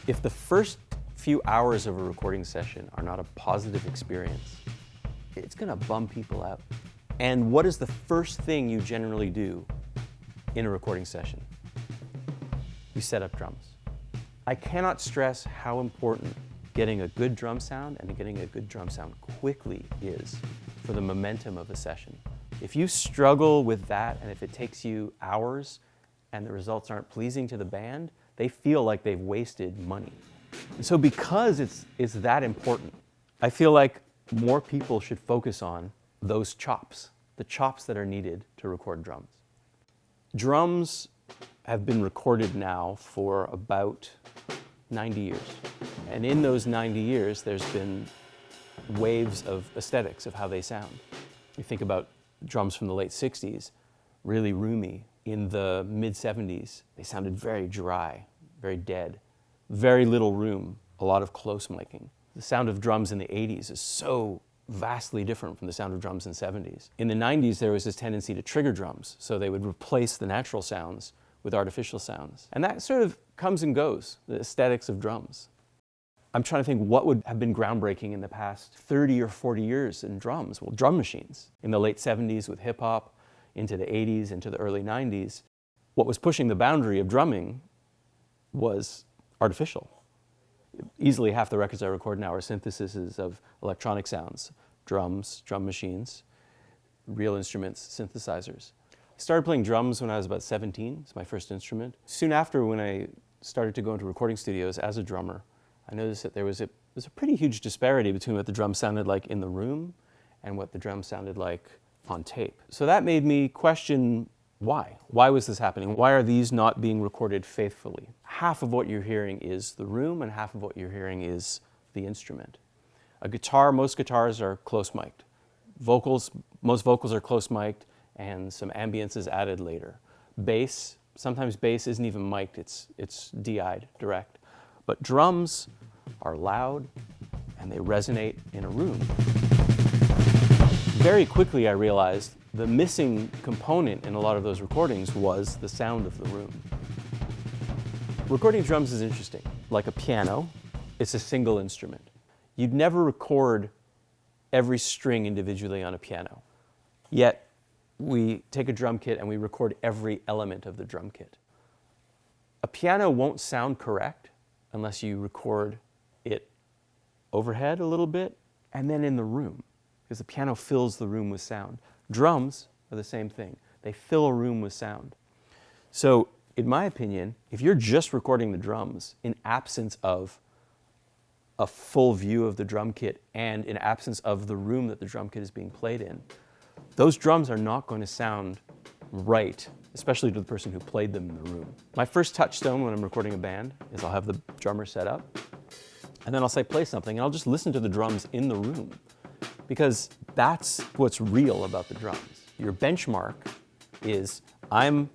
If the first few hours of a recording session are not a positive experience, it's gonna bum people out. And what is the first thing you generally do in a recording session? You set up drums. I cannot stress how important getting a good drum sound and getting a good drum sound quickly is for the momentum of a session. If you struggle with that and if it takes you hours and the results aren't pleasing to the band, they feel like they've wasted money. And so because it's that important, I feel like more people should focus on those chops, the chops that are needed to record drums. Drums have been recorded now for about 90 years. And in those 90 years, there's been waves of aesthetics of how they sound. You think about drums from the late 60s, really roomy. In the mid 70s, they sounded very dry, very dead. Very little room, a lot of close miking. The sound of drums in the 80s is so vastly different from the sound of drums in the 70s. In the 90s, there was this tendency to trigger drums, so they would replace the natural sounds with artificial sounds. And that sort of comes and goes, the aesthetics of drums. I'm trying to think what would have been groundbreaking in the past 30 or 40 years in drums. Well, drum machines. In the late 70s with hip hop, into the 80s, into the early 90s, what was pushing the boundary of drumming was artificial. Easily half the records I record now are syntheses of electronic sounds, drums, drum machines, real instruments, synthesizers. I started playing drums when I was about 17. It's my first instrument. Soon after, when I started to go into recording studios as a drummer, I noticed that there was a pretty huge disparity between what the drums sounded like in the room and what the drums sounded like on tape. So that made me question why. Why was this happening? Why are these not being recorded faithfully? Half of what you're hearing is the room and half of what you're hearing is the instrument. A guitar, most guitars are close mic'd. Vocals, most vocals are close mic'd and some ambience is added later. Bass, sometimes bass isn't even mic'd, it's DI'd, direct. But drums are loud and they resonate in a room. Very quickly I realized the missing component in a lot of those recordings was the sound of the room. Recording drums is interesting. Like a piano, it's a single instrument. You'd never record every string individually on a piano. Yet we take a drum kit and we record every element of the drum kit. A piano won't sound correct unless you record it overhead a little bit and then in the room, because the piano fills the room with sound. Drums are the same thing. They fill a room with sound. So, in my opinion, if you're just recording the drums in absence of a full view of the drum kit and in absence of the room that the drum kit is being played in, those drums are not going to sound right, especially to the person who played them in the room. My first touchstone when I'm recording a band is I'll have the drummer set up, and then I'll say play something, and I'll just listen to the drums in the room, because that's what's real about the drums. Your benchmark is, I'm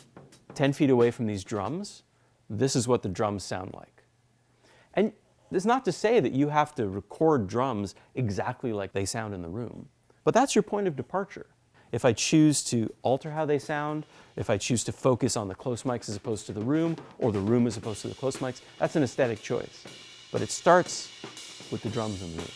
10 feet away from these drums, this is what the drums sound like. And it's not to say that you have to record drums exactly like they sound in the room, but that's your point of departure. If I choose to alter how they sound, if I choose to focus on the close mics as opposed to the room, or the room as opposed to the close mics, that's an aesthetic choice. But it starts with the drums in the room.